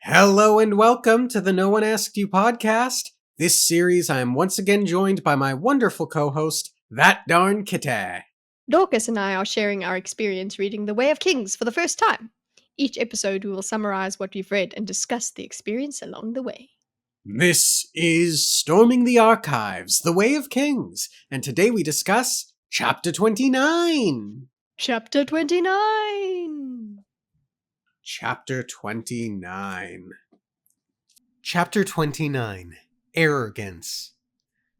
Hello and welcome to the No One Asked You podcast. This series, I am once again joined by my wonderful co-host, That Darn Kitty. Dorkus and I are sharing our experience reading The Way of Kings for the first time. Each episode, we will summarize what we've read and discuss the experience along the way. This is Storming the Archives, The Way of Kings, and today we discuss Chapter 29. Chapter 29! Chapter 29. Chapter 29. Arrogance.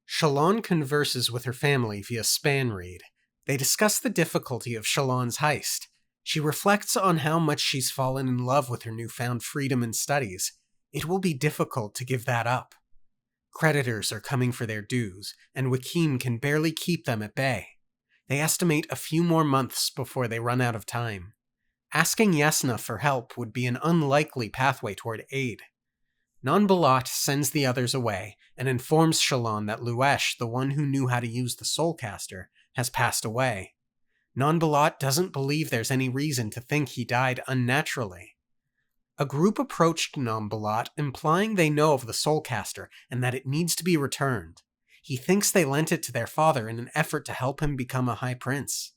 Shallan converses with her family via Spanreed. They discuss the difficulty of Shallan's heist. She reflects on how much she's fallen in love with her newfound freedom and studies. It will be difficult to give that up. Creditors are coming for their dues, and Wakim can barely keep them at bay. They estimate a few more months before they run out of time. Asking Yasna for help would be an unlikely pathway toward aid. Non-Balat sends the others away and informs Shallan that Luesh, the one who knew how to use the Soulcaster, has passed away. Non-Balat doesn't believe there's any reason to think he died unnaturally. A group approached Non-Balat, implying they know of the Soulcaster and that it needs to be returned. He thinks they lent it to their father in an effort to help him become a High Prince.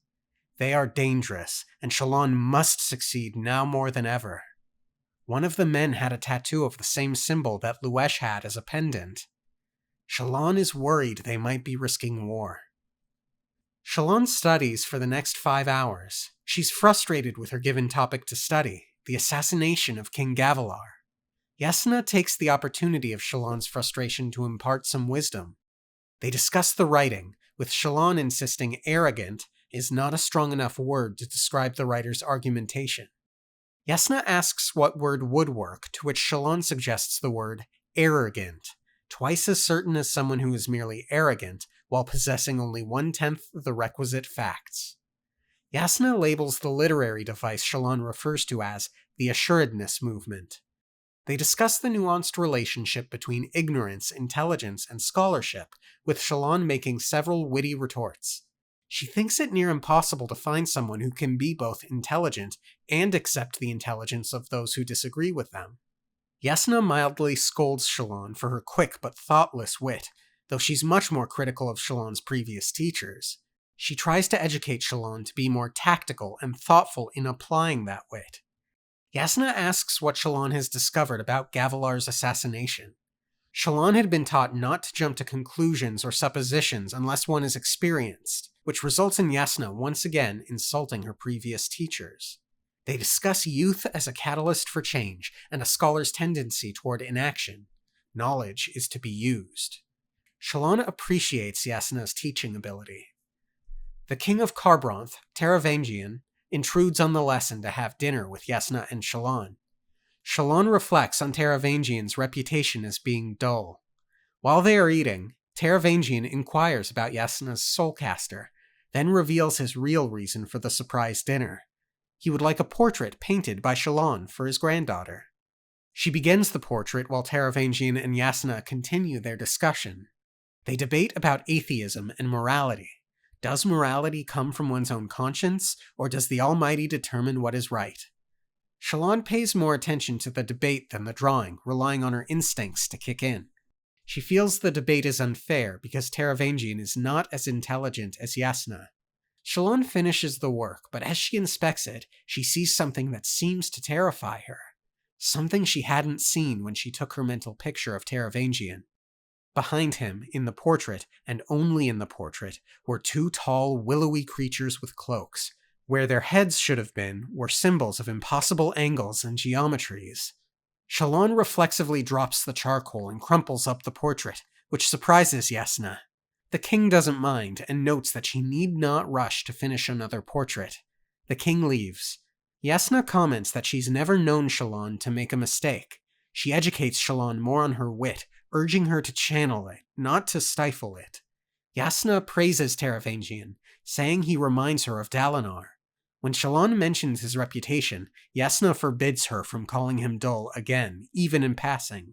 They are dangerous, and Shallan must succeed now more than ever. One of the men had a tattoo of the same symbol that Luesh had as a pendant. Shallan is worried they might be risking war. Shallan studies for the next 5 hours. She's frustrated with her given topic to study, the assassination of King Gavilar. Yasna takes the opportunity of Shallan's frustration to impart some wisdom. They discuss the writing, with Shallan insisting arrogant is not a strong enough word to describe the writer's argumentation. Yasna asks what word would work, to which Shallan suggests the word arrogant, twice as certain as someone who is merely arrogant while possessing only 1/10 the requisite facts. Yasna labels the literary device Shallan refers to as the assuredness movement. They discuss the nuanced relationship between ignorance, intelligence, and scholarship, with Shallan making several witty retorts. She thinks it near impossible to find someone who can be both intelligent and accept the intelligence of those who disagree with them. Yasna mildly scolds Shallan for her quick but thoughtless wit, though she's much more critical of Shallan's previous teachers. She tries to educate Shallan to be more tactical and thoughtful in applying that wit. Yasna asks what Shallan has discovered about Gavilar's assassination. Shallan had been taught not to jump to conclusions or suppositions unless one is experienced, which results in Yasna once again insulting her previous teachers. They discuss youth as a catalyst for change and a scholar's tendency toward inaction. Knowledge is to be used. Shallan appreciates Yasna's teaching ability. The king of Kharbranth, Taravangian, intrudes on the lesson to have dinner with Yasna and Shallan. Shallan reflects on Taravangian's reputation as being dull. While they are eating, Taravangian inquires about Yasna's Soulcaster, then reveals his real reason for the surprise dinner. He would like a portrait painted by Shallan for his granddaughter. She begins the portrait while Taravangian and Yasna continue their discussion. They debate about atheism and morality. Does morality come from one's own conscience, or does the Almighty determine what is right? Shallan pays more attention to the debate than the drawing, relying on her instincts to kick in. She feels the debate is unfair because Taravangian is not as intelligent as Yasna. Shallan finishes the work, but as she inspects it, she sees something that seems to terrify her. Something she hadn't seen when she took her mental picture of Taravangian. Behind him, in the portrait, and only in the portrait, were 2 tall, willowy creatures with cloaks. Where their heads should have been were symbols of impossible angles and geometries. Shallan reflexively drops the charcoal and crumples up the portrait, which surprises Yasna. The king doesn't mind and notes that she need not rush to finish another portrait. The king leaves. Yasna comments that she's never known Shallan to make a mistake. She educates Shallan more on her wit, urging her to channel it, not to stifle it. Yasna praises Taravangian, saying he reminds her of Dalinar. When Shallan mentions his reputation, Yasna forbids her from calling him dull again, even in passing.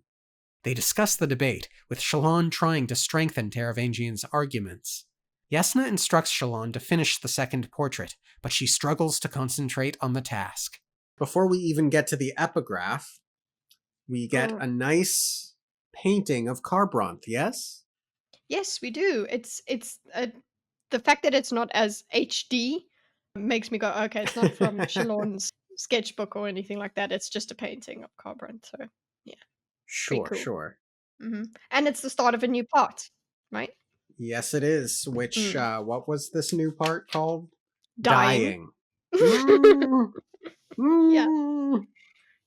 They discuss the debate, with Shallan trying to strengthen Taravangian's arguments. Yasna instructs Shallan to finish the second portrait, but she struggles to concentrate on the task. Before we even get to the epigraph, we get Mm. a nice painting of Carbronth, yes? Yes, we do. It's the fact that it's not as HD makes me go, okay, it's not from Shalon's sketchbook or anything like that. It's just a painting of Carbon. So yeah, pretty Sure, cool. sure. And it's the start of a new part, right? Yes, it is. Which, Mm. what was this new part called? Dying. Dying. Mm, Yeah, mm.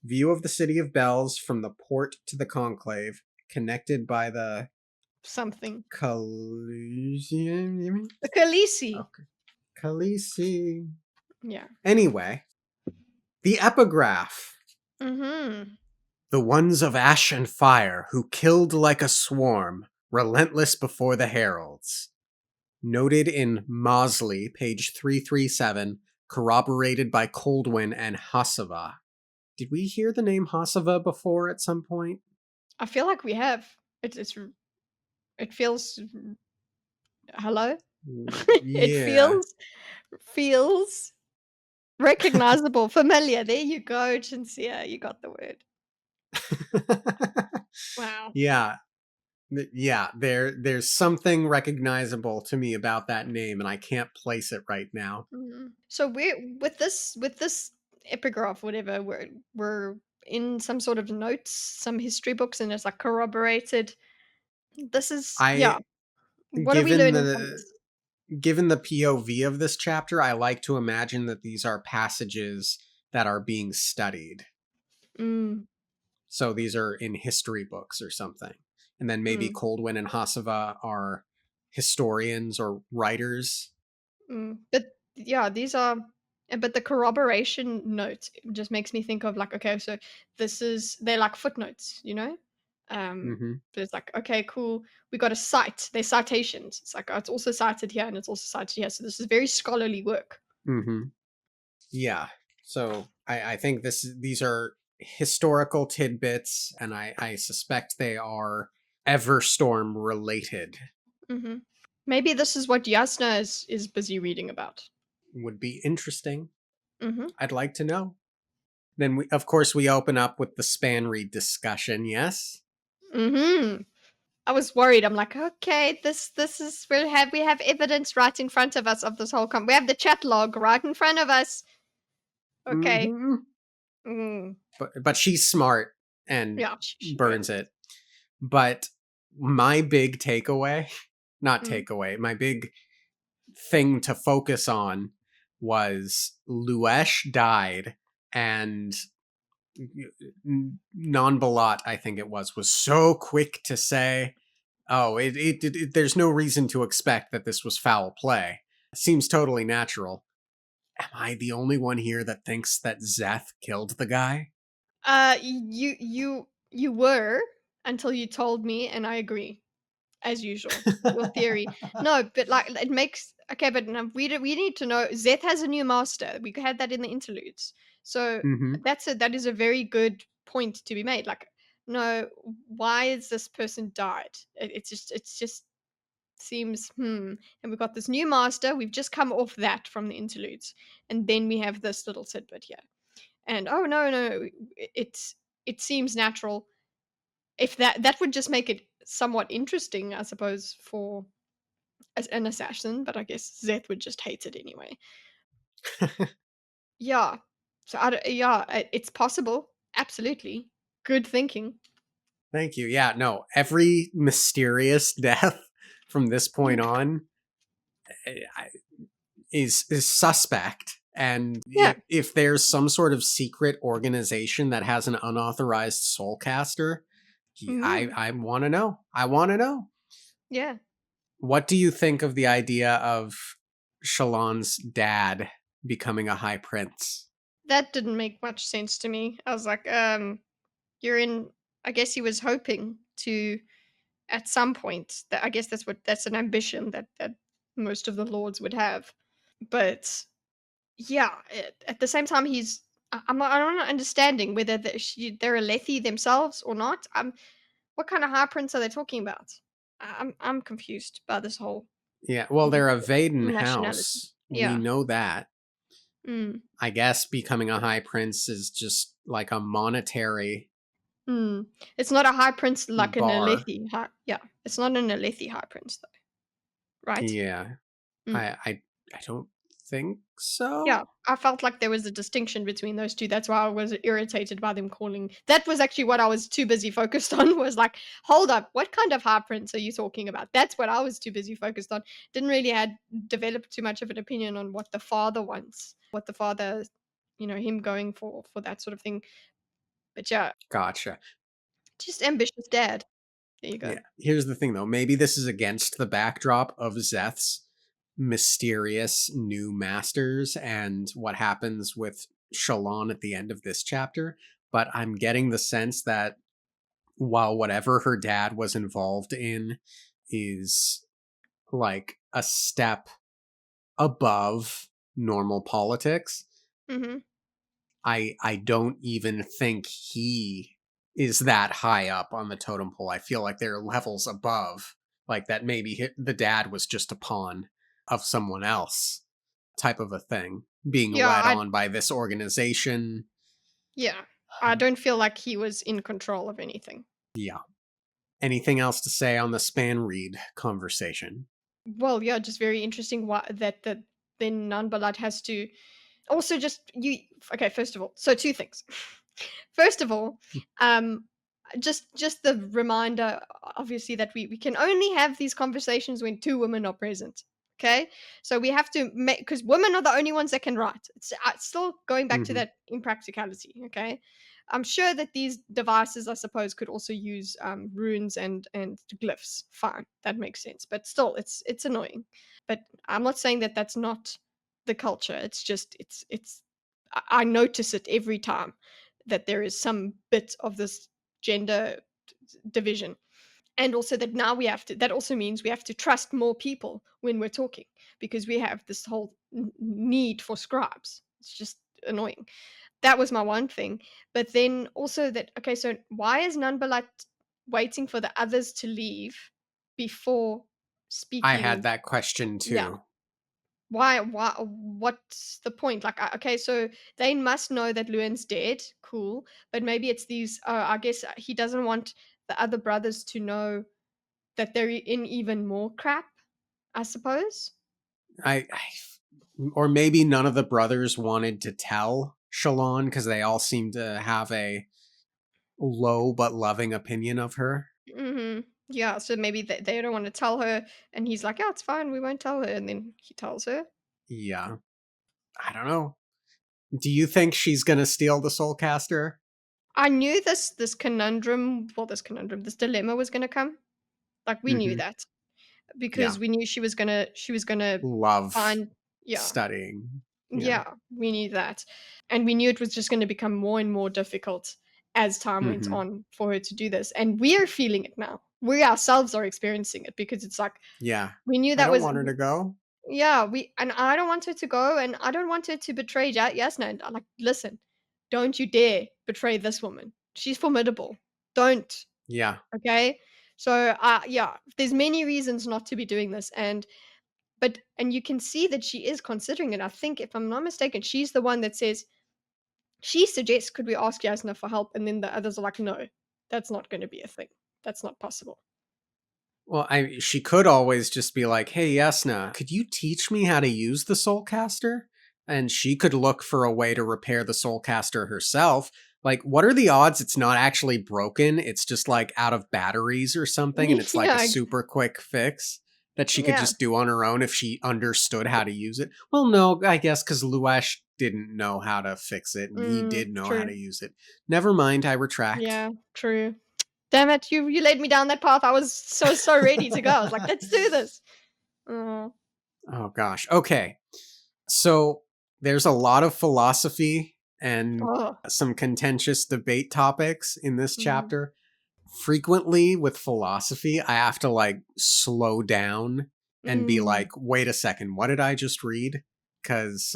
View of the City of Bells from the port to the conclave, connected by the something. Coliseum, you mean? The Khaleesi. Okay. Khaleesi. Yeah. Anyway, the epigraph. Mm-hmm. The ones of ash and fire who killed like a swarm, relentless before the heralds. Noted in Mosley, page 337, corroborated by Coldwin and Hasava. Did we hear the name Hasava before at some point? I feel like we have. It feels hello. It Yeah. feels recognizable, familiar. There you go, Chinsia. You got the word. Wow. Yeah. Yeah, there's something recognizable to me about that name and I can't place it right now. So we're with this epigraph, whatever. We're in some sort of notes, some history books, and it's like corroborated. This is I yeah. What are we given learning from the this? given the POV of this chapter, I like to imagine that these are passages that are being studied. Mm, So these are in history books or something. And then maybe mm, Coldwin and Hasava are historians or writers. But yeah, these are. But the corroboration note just makes me think of like, okay, so they're like footnotes, you know. Mm-hmm. So it's like, okay, cool. We got a cite. They're citations. It's like, oh, it's also cited here and it's also cited here. So this is very scholarly work. Mm-hmm. Yeah. So I think these are historical tidbits, and I suspect they are Everstorm related. hmm Maybe this is what Yasna is busy reading about. Would be interesting. hmm I'd like to know. Then of course we open up with the span read discussion, yes? hmm I was worried. I'm like, okay, this is we have evidence right in front of us of this whole we have the chat log right in front of us. Okay. Mm-hmm. Mm. But she's smart and Yeah, she burns burns. it. But my big takeaway, not Mm. takeaway, my big thing to focus on was Luesh died and Non-Balat, I think it was so quick to say, oh, there's no reason to expect that this was foul play. It seems totally natural. Am I the only one here that thinks that Zeth killed the guy? You were until you told me, and I agree as usual. Your theory, no, but like it makes okay, but no, we need to know. Zeth has a new master. We had that in the interludes, so Mm-hmm. that is a very good point to be made. Like, no, why is this person died? It's just seems and we've got this new master. We've just come off that from the interludes, and then we have this little tidbit here. And oh no, it seems natural. If that would just make it somewhat interesting, I suppose, for as an assassin, but I guess Zeth would just hate it anyway. Yeah. So it's possible. Absolutely. Good thinking. Thank you. Yeah, no, every mysterious death from this point on is suspect. And Yeah. if there's some sort of secret organization that has an unauthorized soulcaster, hmm I want to know. I want to know. Yeah. What do you think of the idea of Shalon's dad becoming a high prince? That didn't make much sense to me. I was like, you're in I guess he was hoping to at some point that I guess that's an ambition that most of the lords would have. But yeah, at the same time, I'm not understanding whether they're a Lethe themselves or not. What kind of high prince are they talking about? I'm confused by this whole Yeah, well, they're a Vaden nationality. house. We Yeah. know that. Mm. I guess becoming a high prince is just like a monetary. Mm. It's not a high prince like an bar. Alethi high yeah, it's not an Alethi high prince though, right? Yeah. Mm. I don't think Yeah, so. I felt like there was a distinction between those 2, that's why I was irritated by them calling that was actually what I was too busy focused on, was like, "Hold up, what kind of high prince are you talking about?" That's what I was too busy focused on. Didn't really had developed too much of an opinion on what the father wants, what the father him going for that sort of thing. But yeah, Gotcha. just ambitious dad. There you go. Yeah. Here's the thing though. Maybe this is against the backdrop of Zeth's mysterious new masters and what happens with Shalon at the end of this chapter. But I'm getting the sense that while whatever her dad was involved in is like a step above normal politics, Mhm. I don't even think he is that high up on the totem pole. I feel like there are levels above, like that maybe the dad was just a pawn of someone else type of a thing, being Yeah, led I on by this organization. yeah. I don't feel like he was in control of anything. Yeah. Anything else to say on the span read conversation? Well, yeah, just very interesting why that then Nanbalat has to also just you okay, first of all, so 2 things. First of all, um, just the reminder, obviously, that we can only have these conversations when 2 women are present, okay? So we have to make because women are the only ones that can write. It's still going back to Hmm. that impracticality, okay? I'm sure that these devices, I suppose, could also use, runes and glyphs. Fine, that makes sense, but still, it's annoying. But I'm not saying that that's not the culture. It's just it's I notice it every time that there is some bit of this gender division. And also that now we have to that also means we have to trust more people when we're talking because we have this whole need for scribes. It's just annoying. That was my one thing. But then also that okay, so why is Nunbalat waiting for the others to leave before I had speaking? that question Yeah, too. why what's the point? Like, okay, so they must know that Luan's dead, cool, but maybe it's these I guess he doesn't want the other brothers to know that they're in even more crap, I suppose. Or maybe none of the brothers wanted to tell Shalon because they all seem to have a low but loving opinion of her. Mhm. Yeah, so maybe they don't wanna tell her, and he's like, "Yeah, it's fine, we won't tell her," and then he tells her. Yeah, I don't know. Do you think she's gonna steal the Soulcaster? I knew this dilemma was gonna come. Like, we knew Hmm. that because Yeah, we knew she was gonna love find yeah. studying. Yeah. Yeah, we knew that. And we knew it was just gonna become more and more difficult as time went Hmm. on for her to do this, and we're feeling it now. We ourselves are experiencing it because it's like Yeah. we knew I that don't was want her to go. yeah, we and I don't want her to go, and I don't want her to betray Yasna, and I'm like, "Listen, don't you dare betray this woman. She's formidable. Don't." Yeah. Okay? So, yeah, there's many reasons not to be doing this, and you can see that she is considering it. I think if I'm not mistaken, she's the one that says she suggests, "Could we ask Yasna for help?" And then the others are like, "No, that's not gonna be a thing. That's not possible." Well, she could always just be like, "Hey, Yasna, could you teach me how to use the Soulcaster?" And she could look for a way to repair the Soulcaster herself. Like, what are the odds it's not actually broken? It's just like out of batteries or something, and it's like a Yeah, super quick fix that she could yeah. just do on her own if she understood how to use it. Well, no, I guess because Luesh didn't know how to fix it, and he did know how True. to use it. Never mind, I retract. Yeah, true. Damn it, you laid me down that path. I was so ready to go. I was like, "Let's do this." Oh. Oh gosh. Okay. So there's a lot of philosophy and Oh. some contentious debate topics in this Mhm. chapter. Frequently with philosophy, I have to like slow down and be like, Mm. wait a second, what did I just read? Because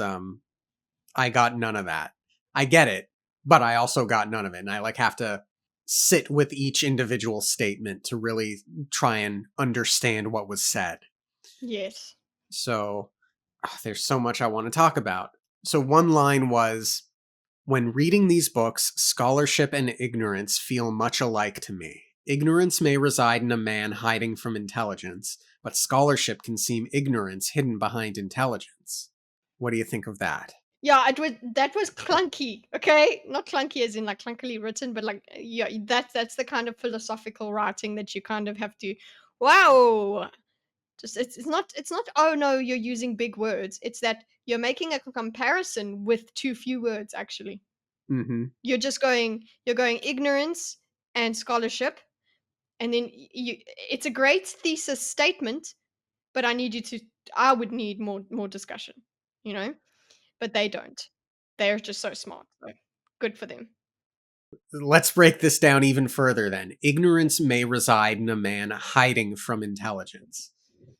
I got none of that. I get it, but I also got none of it. And I like have to sit with each individual statement to really try and understand what was said. Yes. So there's so much I want to talk about. So one line was When reading these books, scholarship and ignorance feel much alike to me. Ignorance may reside in a man hiding from intelligence, but scholarship can seem ignorance hidden behind intelligence. What do you think of that? Yeah, that was clunky. Okay, not clunky as in like clunkily written, but like yeah, that's the kind of philosophical writing that you kind of have to. Wow, just it's not. Oh no, you're using big words. It's that you're making a comparison with too few words. Actually, Mm-hmm. you're going ignorance and scholarship, and then you. It's a great thesis statement, but I would need more discussion. You know. But they don't. They're just so smart. So good for them. Let's break this down even further then. Ignorance may reside in a man hiding from intelligence.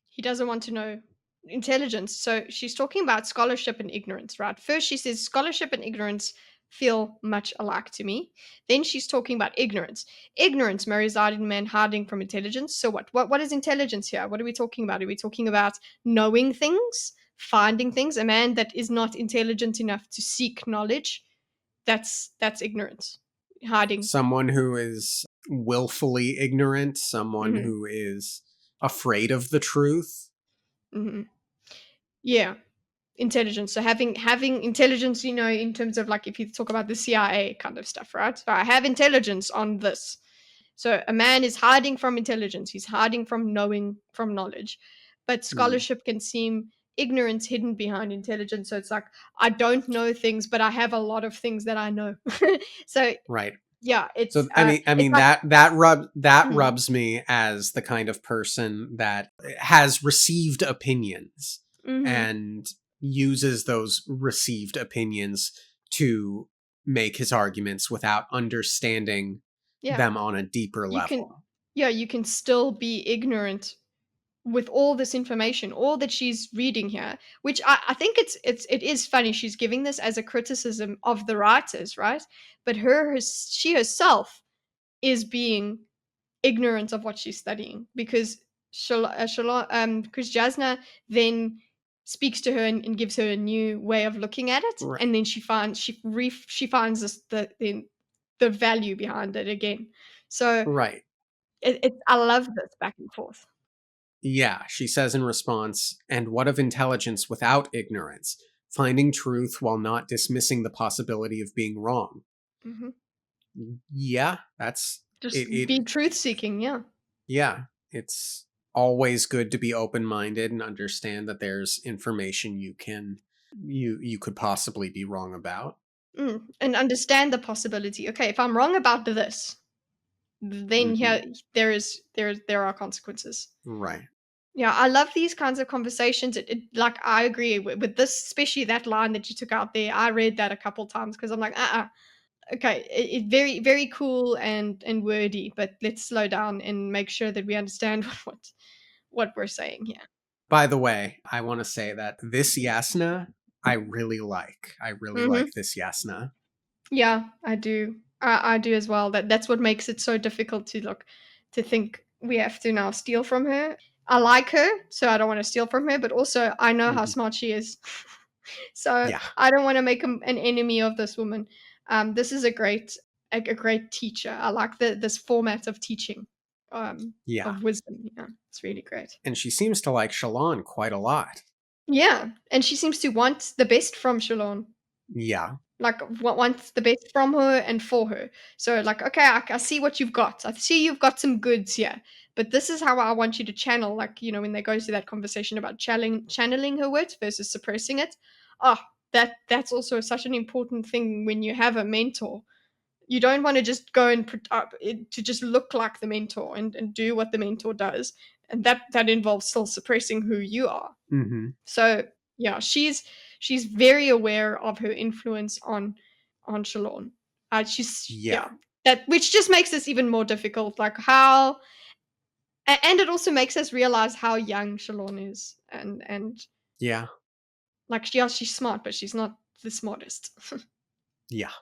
He doesn't want to know intelligence. So she's talking about scholarship and ignorance, right? First, she says scholarship and ignorance feel much alike to me. Then she's talking about ignorance. Ignorance may reside in man hiding from intelligence. So what is intelligence here? What are we talking about? Are we talking about knowing things, finding things? A man that is not intelligent enough to seek knowledge, that's ignorance. Hiding. Someone who is willfully ignorant, someone Hmm. who is afraid of the truth. Hmm. Yeah, intelligence. So having intelligence, in terms of like if you talk about the CIA kind of stuff, right? So I have intelligence on this. So a man is hiding from intelligence. He's hiding from knowing, from knowledge. But Mm, scholarship can seem ignorance hidden behind intelligence. So it's like I don't know things, but I have a lot of things that I know. So right. yeah, So I it's mean like that mm, rubs me as the kind of person that has received opinions mm-hmm, and uses those received opinions to make his arguments without understanding yeah. them on a deeper You can level. yeah, you can still be ignorant with all this information, all that she's reading here, which I think it is funny. She's giving this as a criticism of the writers, right? But she herself is being ignorant of what she's studying because Chris Jasna then speaks to her and gives her a new way of looking at it, Right. and then she finds this, the value behind it again. So Right. I love this back and forth. Yeah, she says in response, and what of intelligence without ignorance? Finding truth while not dismissing the possibility of being wrong. Hmm. Yeah, that's Just it. be truth seeking, yeah. Yeah, it's always good to be open-minded and understand that there's information you could possibly be wrong about. And understand the possibility. Okay, if I'm wrong about this, then Hmm. here there are consequences. Right. Yeah, I love these kinds of conversations. Like I agree with this, especially that line that you took out there. I read that a couple times because I'm like, okay, it very very cool and wordy, but let's slow down and make sure that we understand what we're saying here. By the way, I want to say that this Yasna I really like. I really Hmm. like this Yasna. Yeah, I do. I do as well. That's what makes it so difficult to think we have to now steal from her. I like her, so I don't want to steal from her, but also I know how Hmm. smart she is. So Yeah. I don't want to make an enemy of this woman. This is a great teacher. I like this format of teaching, Yeah. of wisdom. Yeah, it's really great. And she seems to like Shalon quite a lot. Yeah, and she seems to want the best from Shalon. Yeah. Like wants the best from her and for her. So like, okay, I see what you've got. I see you've got some goods here, but this is how I want you to channel. Like when they go to that conversation about channeling her words versus suppressing it. Oh, that's also such an important thing when you have a mentor. You don't want to just go and to just look like the mentor and do what the mentor does, and that involves still suppressing who you are. Hmm. So yeah, she's very aware of her influence on Shalon. She's Yeah. yeah, that which just makes this even more difficult. Like how, and it also makes us realize how young Shalon is, and Yeah. like yeah, she's smart, but she's not the smartest. Yeah.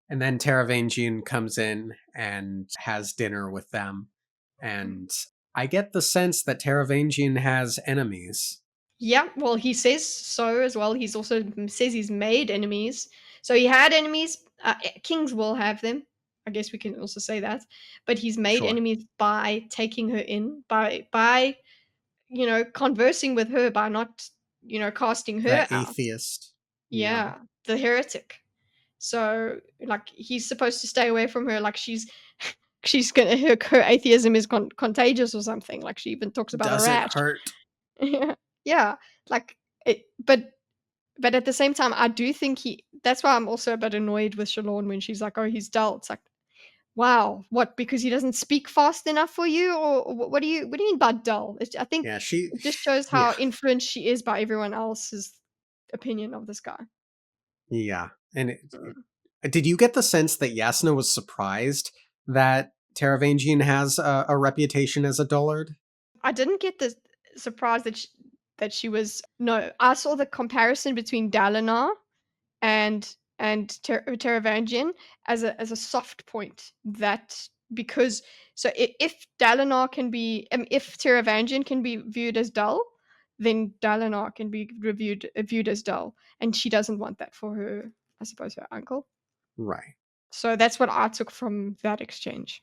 And then Taravangian comes in and has dinner with them. And I get the sense that Taravangian has enemies. Yeah, well, he says so as well. He's also says he's made enemies. So he had enemies. Kings will have them. I guess we can also say that. But he's made Sure. enemies by taking her in, by conversing with her, by not casting her That out. atheist. Yeah. Yeah, the heretic. So like he's supposed to stay away from her. Like she's gonna her atheism is contagious or something. Like she even talks about a Doesn't rash. hurt. Yeah, yeah. Like it, but at the same time, I do think he. That's why I'm also a bit annoyed with Shalon when she's like, "Oh, he's dull." It's like, wow, what? Because he doesn't speak fast enough for you, or what do you mean by dull? I think Yeah, it just shows yeah. how influenced she is by everyone else's opinion of this guy. Yeah. And Mm. did you get the sense that Yasna was surprised that Taravangian has a reputation as a dullard? I didn't get the surprise that she was. No, I saw the comparison between Dalinar and Teravangian as a soft point that because so if Dalinar can be if Teravangian can be viewed as dull, then Dalinar can be viewed as dull, and she doesn't want that for her, I suppose, her uncle. Right. So that's what I took from that exchange.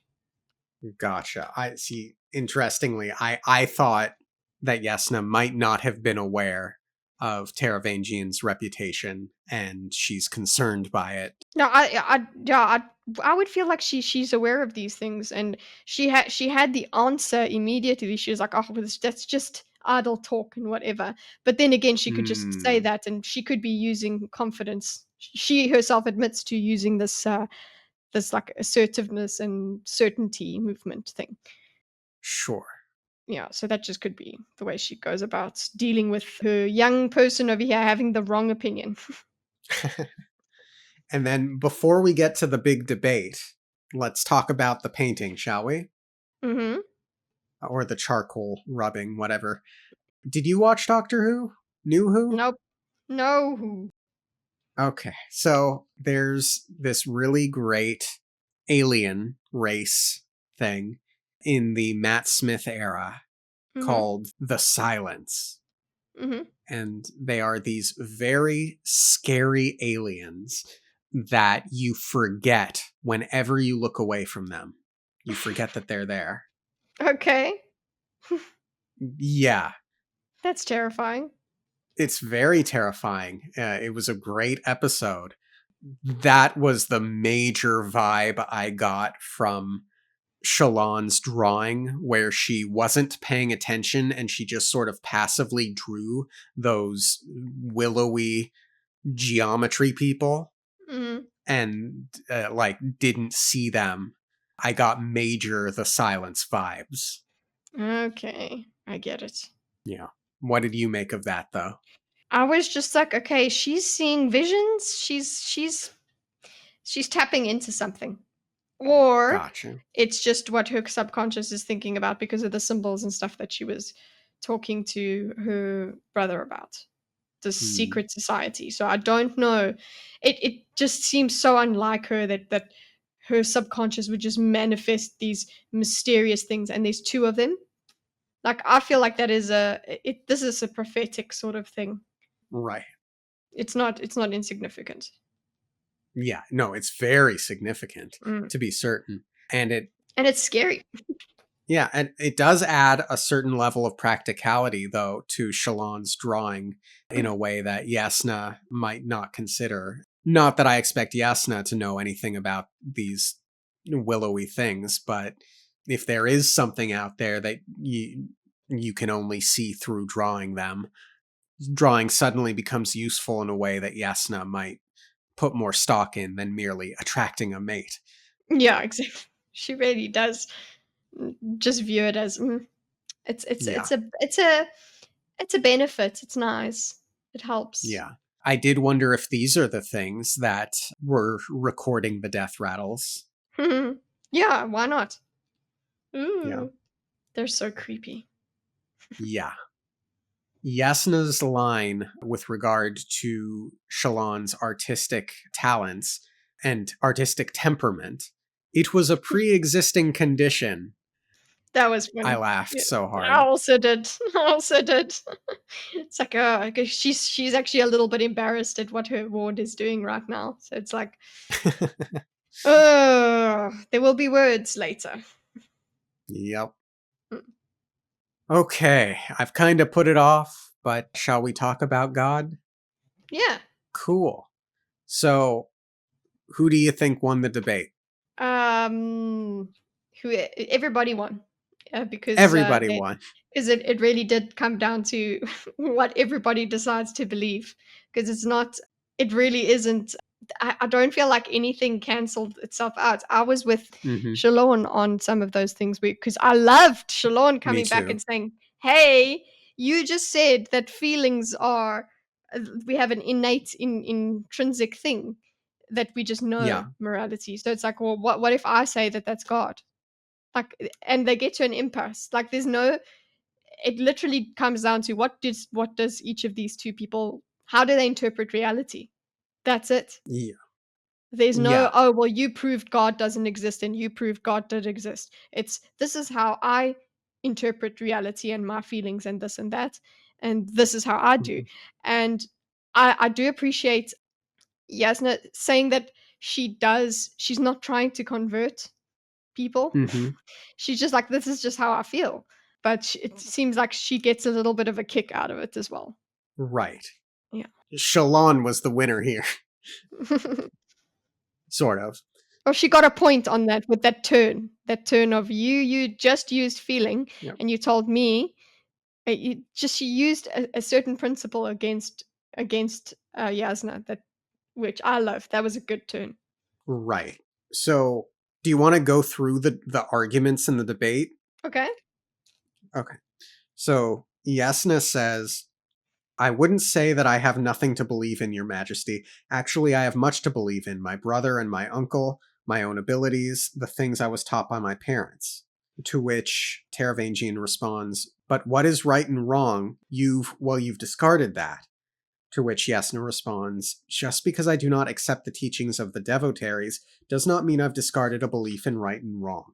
Gotcha. I see. Interestingly, I thought that Yasna might not have been aware of Taravangian's reputation, and she's concerned by it. No, I would feel like she's aware of these things, and she had the answer immediately. She was like, "Oh, well, that's just idle talk and whatever." But then again, she could just say Hmm. that, and she could be using confidence. She herself admits to using this like assertiveness and certainty movement thing. Sure. Yeah, so that just could be the way she goes about dealing with her young person over here having the wrong opinion. And then before we get to the big debate, let's talk about the painting, shall we? Hmm. Or the charcoal rubbing, whatever. Did you watch Doctor Who? New Who? Nope. No. Okay, so there's this really great alien race thing in the Matt Smith era Hmm. called the Silence. Hmm. And they are these very scary aliens that you forget whenever you look away from them. You forget that they're there. Okay. Yeah, That's terrifying. it's very terrifying. It was a great episode. That was the major vibe I got from Shalon's drawing, where she wasn't paying attention and she just sort of passively drew those willowy geometry people Mhm. and like didn't see them. I got major the silence vibes. Okay, I get it. Yeah. What did you make of that though? I was just like, okay, she's seeing visions. She's tapping into something. Or Gotcha. it's just what her subconscious is thinking about because of the symbols and stuff that she was talking to her brother about. The Hmm. secret society. So I don't know. It just seems so unlike her that her subconscious would just manifest these mysterious things, and there's two of them. Like I feel like that is this is a prophetic sort of thing. Right. It's not insignificant. Yeah. No, it's very significant Mm. to be certain. And it And it's scary. Yeah, and it does add a certain level of practicality, though, to Shalon's drawing in a way that Yasna might not consider. Not that I expect Yasna to know anything about these willowy things, but if there is something out there that you can only see through drawing them, drawing suddenly becomes useful in a way that Yasna might put more stock in than merely attracting a mate. Yeah, exactly. She really does just view it as it's it's Yeah. it's a it's a it's a benefit. It's nice. It helps. Yeah. I did wonder if these are the things that were recording the death rattles. Yeah, why not? Yeah. Ooh, they're so creepy. Yeah. Yasna's line with regard to Shalon's artistic talents and artistic temperament, it was a pre existing condition. That was I funny. laughed Yeah. so I hard. also did. I also did. It's like, oh, okay, she's actually a little bit embarrassed at what her ward is doing right now. So it's like, oh, there will be words later. Yep. Mm. Okay, I've kind of put it off, but shall we talk about God? Yeah. Cool. So, who do you think won the debate? Um, everybody won, because Everybody won. it really did come down to what everybody decides to believe. Because it's not, it really isn't. I don't feel like anything cancelled itself out. I was with Hmm. Shalon on some of those things because I loved Shalon Me coming back too. and saying, "Hey, you just said that feelings are we have an innate intrinsic thing that we just know Yeah. morality." So it's like, well, what if I say that that's God? Like, and they get to an impasse. Like, there's no. It literally comes down to what does each of these two people, how do they interpret reality? That's it. Yeah. There's no, Yeah. oh, well, you proved God doesn't exist and you proved God did exist. It's, this is how I interpret reality and my feelings and this and that. And this is how I do. Mhm. And I do appreciate Yasna saying that she's not trying to convert people. Mhm. She's just like, this is just how I feel. But it seems like she gets a little bit of a kick out of it as well. Right. Yeah. Shalon was the winner here, sort of. Well, she got a point on that with that turn of you just used feeling, Yep. and you told me she used a certain principle against Yasna, that, which I love. That was a good turn. Right. So, do you want to go through the arguments in the debate? Okay. Okay. So, Yasna says, I wouldn't say that I have nothing to believe in, Your Majesty. Actually, I have much to believe in my brother and my uncle, my own abilities, the things I was taught by my parents. To which Teravangian responds, But what is right and wrong? You've discarded that. To which Yasna responds, Just because I do not accept the teachings of the devotaries does not mean I've discarded a belief in right and wrong.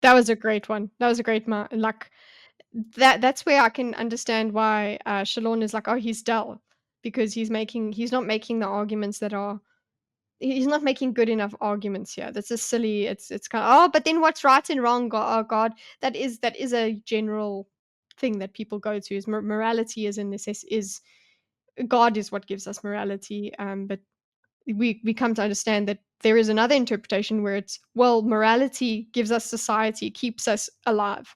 That was a great one. That was a great like that's where I can understand why Shalon is like, oh, he's dull, because he's not making the arguments that are he's not making good enough arguments here. That's just silly. It's kind of, oh, but then what's right and wrong? God, oh God, that is a general thing that people go to. Is morality is a is God is what gives us morality. But we come to understand that there is another interpretation where it's, well, morality gives us society, keeps us alive.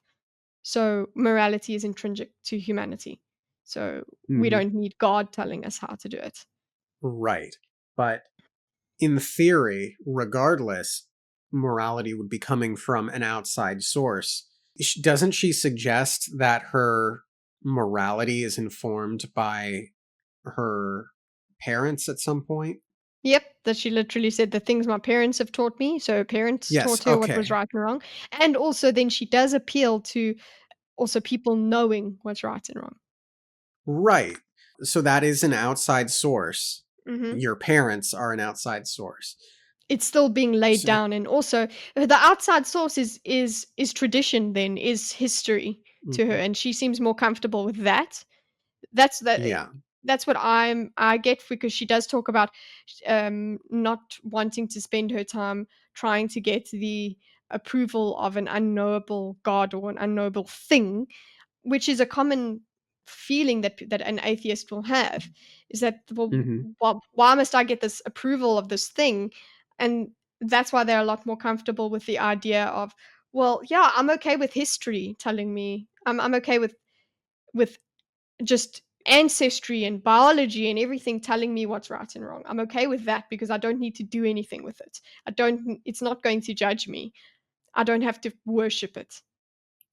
So morality is intrinsic to humanity. So we Hmm. don't need God telling us how to do it. Right. But in theory, regardless, morality would be coming from an outside source. Doesn't she suggest that her morality is informed by her parents at some point? Yep, that she literally said the things my parents have taught me. So her parents Yes, taught her what was okay. right and wrong. And also then she does appeal to also people knowing what's right and wrong. Right. So that is an outside source. Hmm. Your parents are an outside source. It's still being laid So, down, and also the outside source is tradition, then is history to her, mhm. and she seems more comfortable with that. That's that Yeah. that's what I get, because she does talk about not wanting to spend her time trying to get the approval of an unknowable god or an unknowable thing, which is a common feeling that an atheist will have, is that, well, Hmm. why must I get this approval of this thing? And that's why they're a lot more comfortable with the idea of, well, yeah, I'm okay with history telling me, I'm okay with just ancestry and biology and everything telling me what's right and wrong. I'm okay with that because I don't need to do anything with it. It's not going to judge me. I don't have to worship it.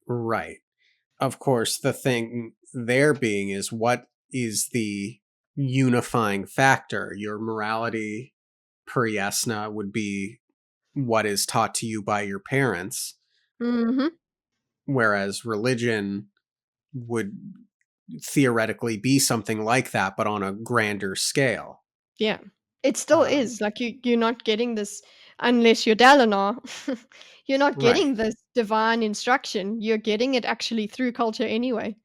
Right. Of course, the thing there being is what is the unifying factor? Your morality per yasna would be what is taught to you by your parents, Mhm. whereas religion would theoretically be something like that, but on a grander scale. Yeah. It still Um, is. Like, you're not getting this. unless you're Dalinar, you're not Right. getting this divine instruction. You're getting it actually through culture anyway,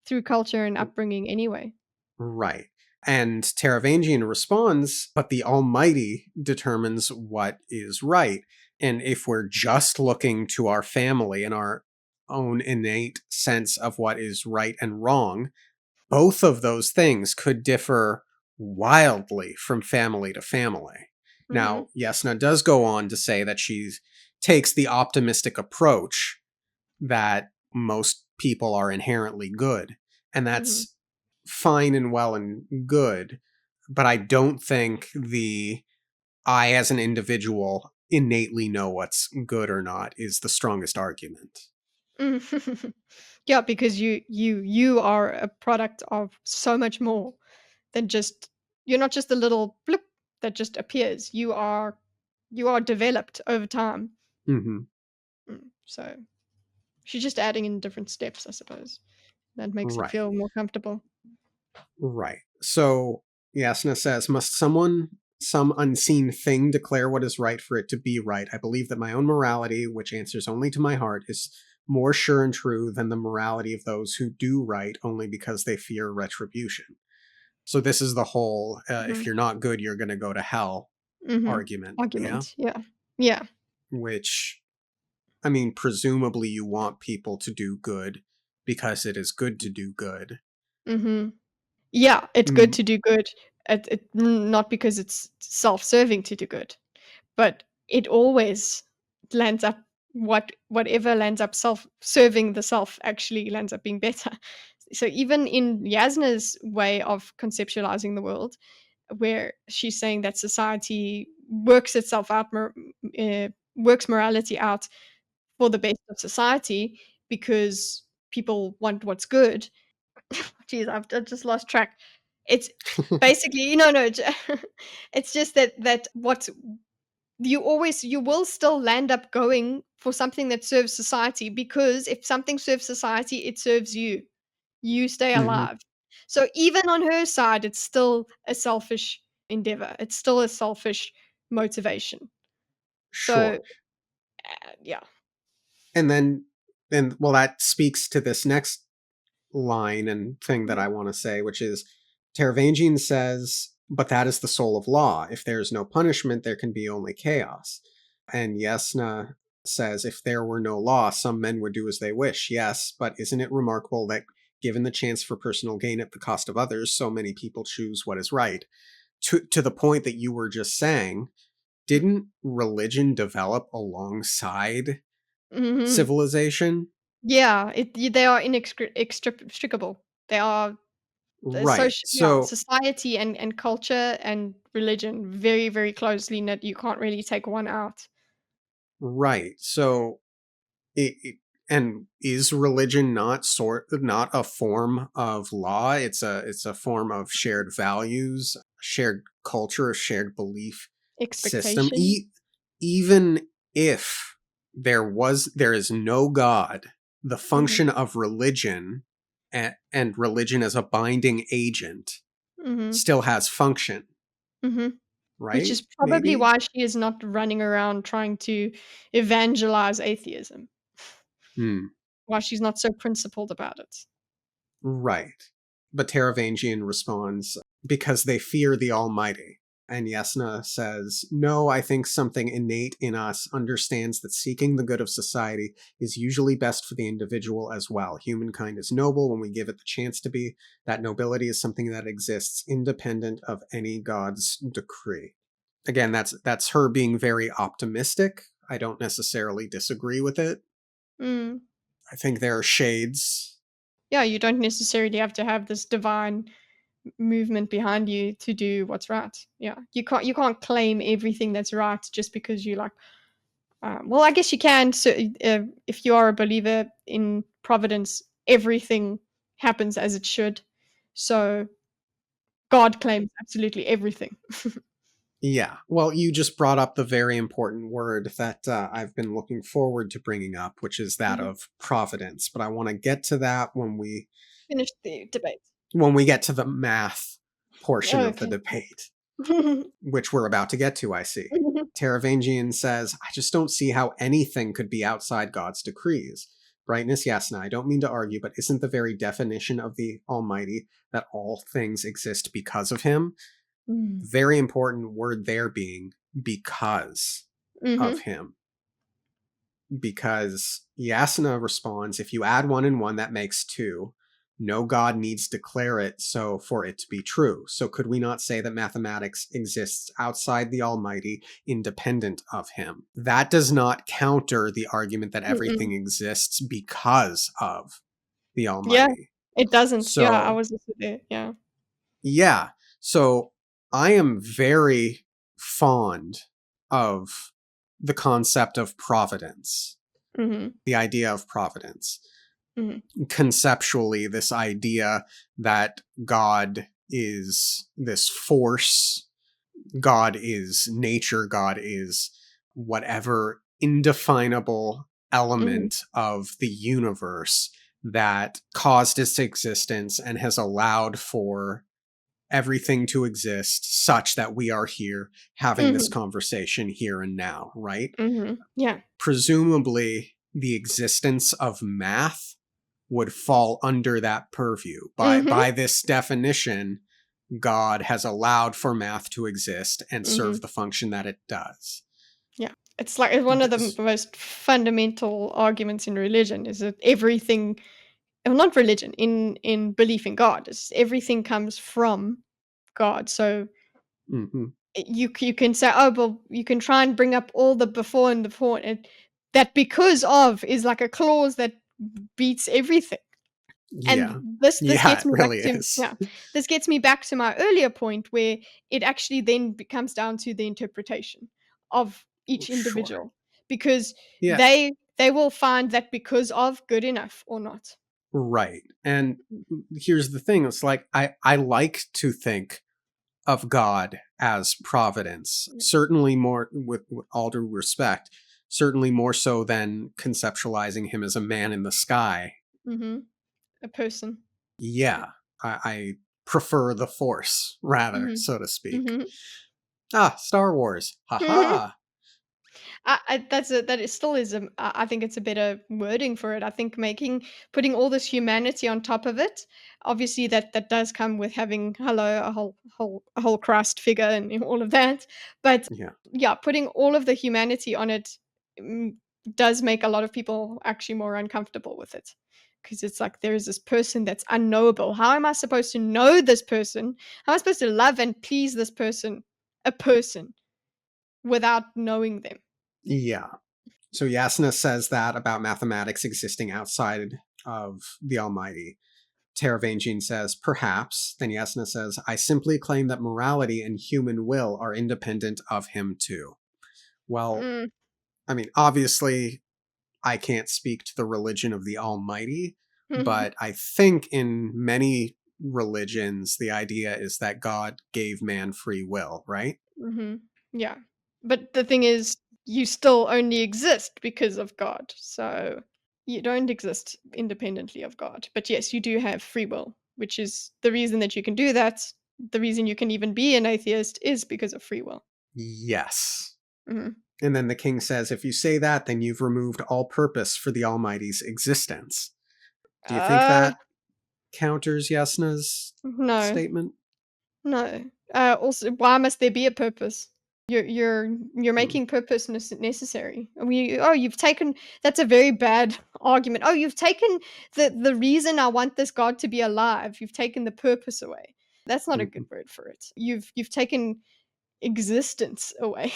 through culture and upbringing anyway. Right. And Taravangian responds, but the Almighty determines what is right. And if we're just looking to our family and our own innate sense of what is right and wrong, both of those things could differ wildly from family to family. Mhm, Now, Yasna does go on to say that she takes the optimistic approach that most people are inherently good. And mhm. that's fine and well and good. But I don't think I, as an individual, innately know what's good or not is the strongest argument. Mm. Yeah, because you are a product of so much more than just you're not just a little blip that just appears. You are developed over time. Hmm. So she's just adding in different steps, I suppose. That makes it Right. feel more comfortable. Right. So Yasna says, must some unseen thing declare what is right for it to be right? I believe that my own morality, which answers only to my heart, is more sure and true than the morality of those who do right only because they fear retribution. So this is the whole if Mhm. you're not good, you're going to go to hell Mhm. argument. Yeah. Argument. Yeah. Yeah. Which, I mean, presumably you want people to do good because it is good to do good. Mhm. Yeah, it's good Mm, to do good. Not because it's self-serving to do good, but it always lands up whatever lands up self-serving the self actually lands up being better. So even in Yasna's way of conceptualizing the world, where she's saying that society works itself out, works morality out for the best of society because people want what's good. Jeez, I just lost track. It's basically, no, it's just that what you will still land up going for something that serves society because if something serves society, it serves you. You stay mhm. alive. So even on her side, it's still a selfish endeavor. It's still a selfish motivation. So, Sure. yeah. And then well, that speaks to this next line and thing that Mhm, I want to say, which is Taravangian says, but that is the soul of law. If there is no punishment, there can be only chaos. And Yesna says, if there were no law, some men would do as they wish. Yes, but isn't it remarkable that given the chance for personal gain at the cost of others, so many people choose what is right? To the point that you were just saying, mm. didn't religion develop alongside Mhm. civilization? Yeah, they are inextricable. They are Right. So society and culture and religion very, very closely knit. You can't really take one out. right. So it and is religion not a form of law? It's a form of shared values, shared culture, a shared belief system. Expectation. Even if there is no God, the Mhm, function of religion and religion as a binding agent mhm, still has function, mhm. Which right? is probably Maybe. why she is not running around trying to evangelize atheism. Hmm. Why she's not so principled about it. Right. But Taravangian responds, because they fear the Almighty. And Yesna says, no, I think something innate in us understands that seeking the good of society is usually best for the individual as well. Humankind is noble when we give it the chance to be. That nobility is something that exists independent of any god's decree. Again, that's her being very optimistic. I don't necessarily disagree with it. Mm. I think there are shades. Yeah, you don't necessarily have to have this divine movement behind you to do what's right. Yeah, you can't claim everything that's right just because you like. Well, I guess you can. So, if you are a believer in providence, everything happens as it should. So God claims absolutely everything. Yeah. Well, you just brought up the very important word that I've been looking forward to bringing up, which is that Mhm. of providence. But I want to get to that Finish the debate. when we get to the math portion of the Okay. debate. which we're about to get to, I see. Teravangian says, I just don't see how anything could be outside God's decrees. Brightness, Yasna, I don't mean to argue, but isn't the very definition of the Almighty that all things exist because of him? Mm. Very important word there being because of Mhm. him. Because Yasna responds, if you add 1 and 1, that makes 2. No God needs declare it so for it to be true. So could we not say that mathematics exists outside the Almighty, independent of him? That does not counter the argument that everything Mm-mm. exists because of the Yeah, Almighty. it doesn't. Yeah, I So, was also there. Yeah. yeah. So I am very fond of the concept of providence, Mhm. the idea of providence. Mhm. Conceptually, this idea that God is this force, God is nature, God is whatever indefinable Mhm. element of the universe that caused its existence and has allowed for everything to exist such that we are here having this Mhm. conversation here and now, right? Mhm. Yeah. Presumably, the existence of math would fall under that purview. Mhm. By this definition, God has allowed for math to exist and serve Mhm. the function that it does. Yeah. It's like one of the most fundamental arguments in religion is that everything, well, not religion, in belief in God, is everything comes from God. So Mhm. you can say, oh, well, you can try and bring up all the before and the before, and that because of is like a clause that beats everything. And Yeah. this Yeah, gets it me back really to, is. yeah, this gets me back to my earlier point where it actually then comes down to the interpretation of each Sure. individual, because Yeah, they will find that because of good enough or not. right. And here's the thing, it's like I like to think of God as providence. Certainly more, with all due respect, certainly more so than conceptualizing him as a man in the sky. Mm-hmm. A person. Yeah. Yeah, I prefer the Force, rather, so to speak. Mm-hmm. Ah, Star Wars. Mm-hmm. Haha. That is still is I think it's a better wording for it. I think making putting all this humanity on top of it. Obviously, that does come with having hello a whole Christ figure and all of that. But Yeah. yeah, putting all of the humanity on it, mm, does make a lot of people actually more uncomfortable with it, because it's like there is this person that's unknowable. How am I supposed to know this person? How am I supposed to love and please this person, a person, without knowing them? Yeah. So Yasna says that about mathematics existing outside of the Almighty. Teravangian says, perhaps. Then Yasna says, I simply claim that morality and human will are independent of him too. Well, Mm. I mean, obviously, I can't speak to the religion of the Almighty, but I think in many religions, the idea is that God gave man free will, right? Mhm. Yeah. But the thing is, you still only exist because of God. So you don't exist independently of God. But yes, you do have free will, which is the reason that you can do that. The reason you can even be an atheist is because of free will. Yes. Mhm. And then the king says, if you say that, then you've removed all purpose for the Almighty's existence. Do you think Uh, that counters Yasna's no. statement? No. Also, why must there be a purpose? You're Hmm. making purpose necessary. You've taken, that's a very bad argument. Oh, you've taken the reason I want this God to be alive. You've taken the purpose away. That's not a good Mhm. word for it. You've taken existence away.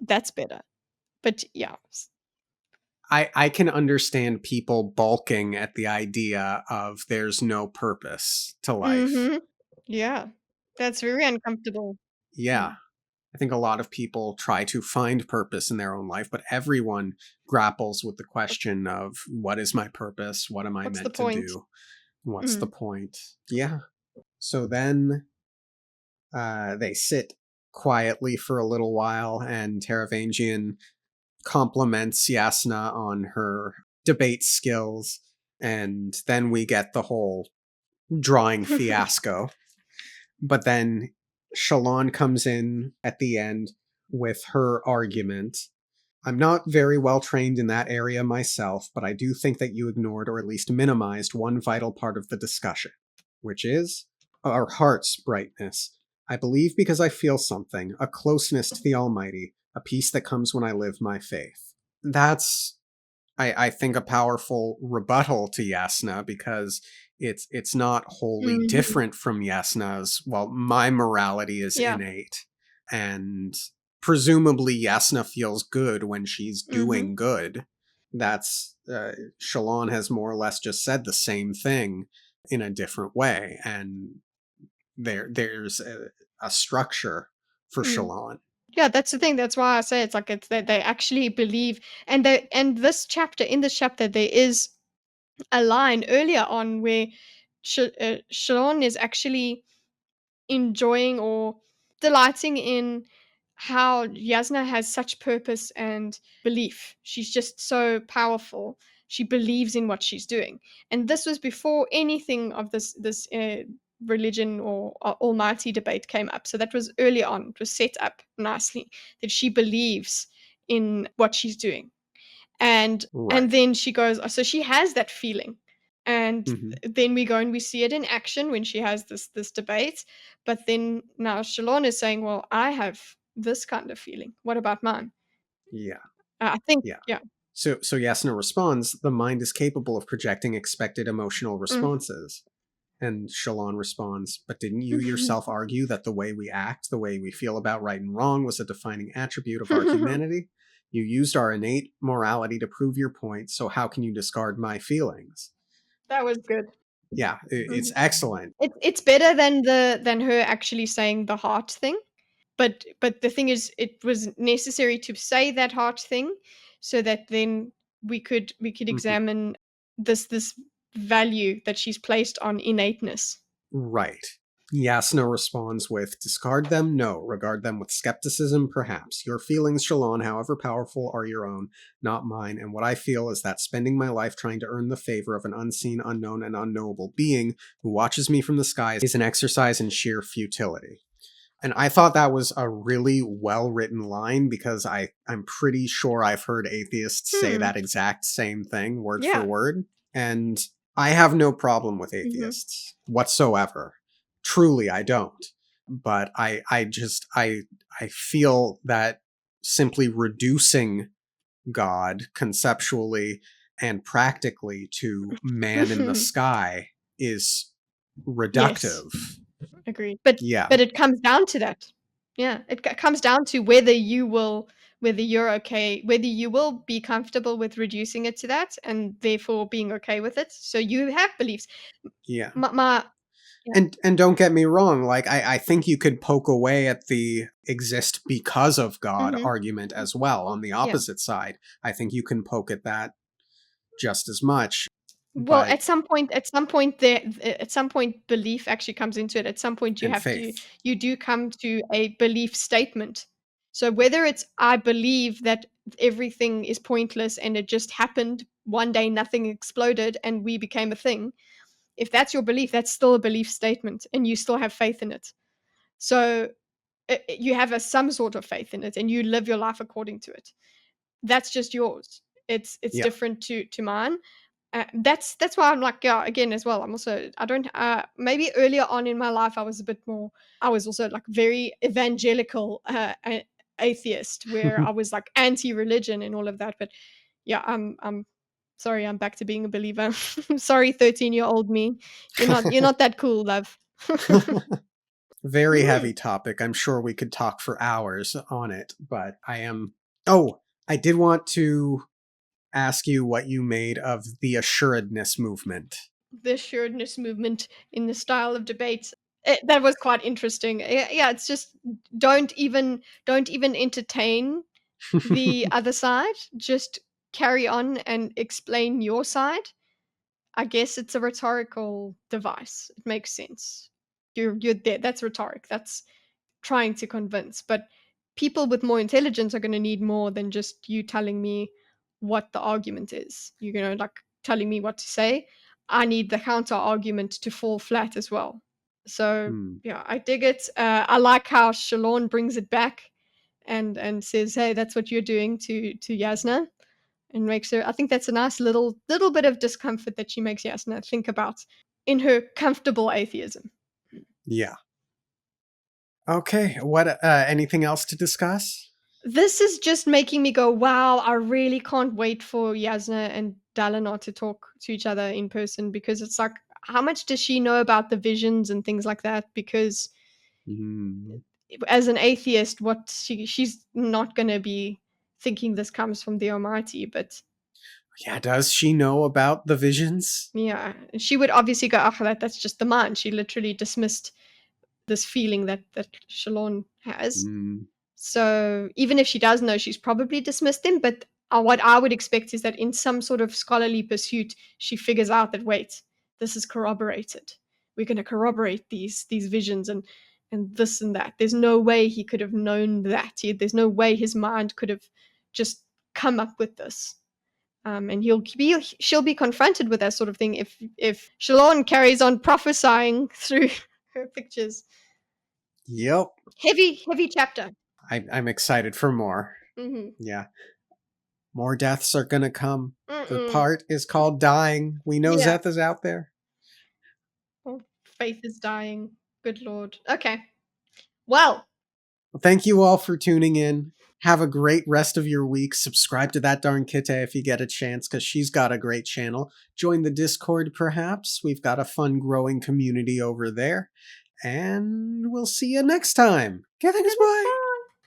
That's better. But yeah. I can understand people balking at the idea of there's no purpose to life. Mhm. Yeah. That's very uncomfortable. Yeah, Mm. I think a lot of people try to find purpose in their own life, but everyone grapples with the question of what is my purpose? What am I What's the meant to point? do? What's the Mm. point? Yeah. So then they sit quietly for a little while, and Teravangian compliments Yasna on her debate skills, and then we get the whole drawing fiasco. But then Shalon comes in at the end with her argument. I'm not very well trained in that area myself, but I do think that you ignored or at least minimized one vital part of the discussion, which is our heart's brightness. I believe because I feel something, a closeness to the Almighty, a peace that comes when I live my faith. That's, I think, a powerful rebuttal to Yasna, because it's not wholly Mhm. different from Yasna's. Well, my morality is Yeah. innate, and presumably Yasna feels good when she's Mhm. doing good. That's Shalon has more or less just said the same thing in a different way, and there's a structure for Mm. Shalon. Yeah, that's the thing. That's why I say it's like it's that they actually believe, and this chapter in this chapter there is a line earlier on where Shalon is actually enjoying or delighting in how Yasna has such purpose and belief. She's just so powerful. She believes in what she's doing, and this was before anything of this religion or almighty debate came up. So that was early on. It was set up nicely that she believes in what she's doing, and Right. then she goes, so she has that feeling, and Hmm. then we go and we see it in action when she has this debate. But then now Shalon is saying, well, I have this kind of feeling, what about mine? Yeah. I think, Yeah. yeah. So Yasna responds, the mind is capable of projecting expected emotional Mm. responses. And Shalon responds, but didn't you yourself argue that the way we act, the way we feel about right and wrong, was a defining attribute of our humanity? You used our innate morality to prove your point, so how can you discard my feelings? That was good. Yeah, it's Mhm. excellent. It's better than her actually saying the heart thing. But the thing is, it was necessary to say that heart thing so that then we could Mhm. examine this value that she's placed on innateness. Right. Yasna responds with, discard them? No. Regard them with skepticism? Perhaps. Your feelings, Shalon, however powerful, are your own, not mine, and what I feel is that spending my life trying to earn the favor of an unseen, unknown, and unknowable being who watches me from the skies is an exercise in sheer futility. And I thought that was a really well written line, because I'm pretty sure I've heard atheists say Hmm. that exact same thing, word for Yeah. word. And I have no problem with Mhm. atheists whatsoever. Truly, I don't. But I feel that simply reducing God conceptually and practically to man in the sky is Yes. reductive. Agreed. But Yeah, it comes down to that. Yeah, it comes down to whether you're okay, whether you will be comfortable with reducing it to that, and therefore being okay with it. So you have beliefs. yeah. My yeah. And don't get me wrong, like I think you could poke away at the exist because of God Mhm. argument as well on the Yeah. opposite side. I think you can poke at that just as much, Well, but at some point, belief actually comes into it. At some point, and faith. you do come to a belief statement. So whether it's I believe that everything is pointless and it just happened one day, nothing exploded and we became a thing. If that's your belief, that's still a belief statement, and you still have faith in it. So you have some sort of faith in it, and you live your life according to it. That's just yours. It's Yeah. different to mine. That's why I'm like, yeah, again as well. I'm also I don't maybe earlier on in my life I was a bit more. I was also like very evangelical atheist, where I was like anti-religion and all of that. But yeah, I'm sorry, I'm back to being a believer. Sorry, 13-year-old me. You're not that cool, love. Very Mm, heavy topic. I'm sure we could talk for hours on it, but I am. Oh, I did want to ask you what you made of the assuredness movement. the assuredness movement in the style of debate. That was quite interesting. Yeah, it's just don't even entertain the other side. Just carry on and explain your side. I guess it's a rhetorical device. It makes sense. You're there. That's rhetoric. That's trying to convince. But people with more intelligence are going to need more than just you telling me what the argument is. You're going to like telling me what to say. I need the counter argument to fall flat as well. So Hmm. yeah, I dig it. I like how Shalon brings it back and says, "Hey, that's what you're doing to Yasna," and makes her. I think that's a nice little bit of discomfort that she makes Yasna think about in her comfortable atheism. Yeah. Okay. What? Anything else to discuss? This is just making me go, wow, I really can't wait for Yasna and Dalinar to talk to each other in person because it's like, how much does she know about the visions and things like that? Because Hmm. as an atheist, what she's not going to be thinking this comes from the Almighty, but Yeah. Does she know about the visions? yeah, she would obviously go, oh, that's just the mind. She literally dismissed this feeling that Shalon has. Hmm. So even if she does know, she's probably dismissed him. But what I would expect is that in some sort of scholarly pursuit, she figures out that wait, this is corroborated. We're going to corroborate these visions and this and that. There's no way he could have known that. There's no way his mind could have just come up with this. And she'll be confronted with that sort of thing if Shalon carries on prophesying through her pictures. Yep. Heavy chapter. I'm excited for more. Hmm. Yeah. More deaths are gonna come. The Mm-mm. part is called dying. We know Yeah. Zeth is out there. Oh, faith is dying. Good lord. Okay. Well, Well, thank you all for tuning in. Have a great rest of your week. Subscribe to that darn Kite if you get a chance, because she's got a great channel. Join the Discord, perhaps. We've got a fun, growing community over there. And we'll see you next time. Okay, thanks, bye.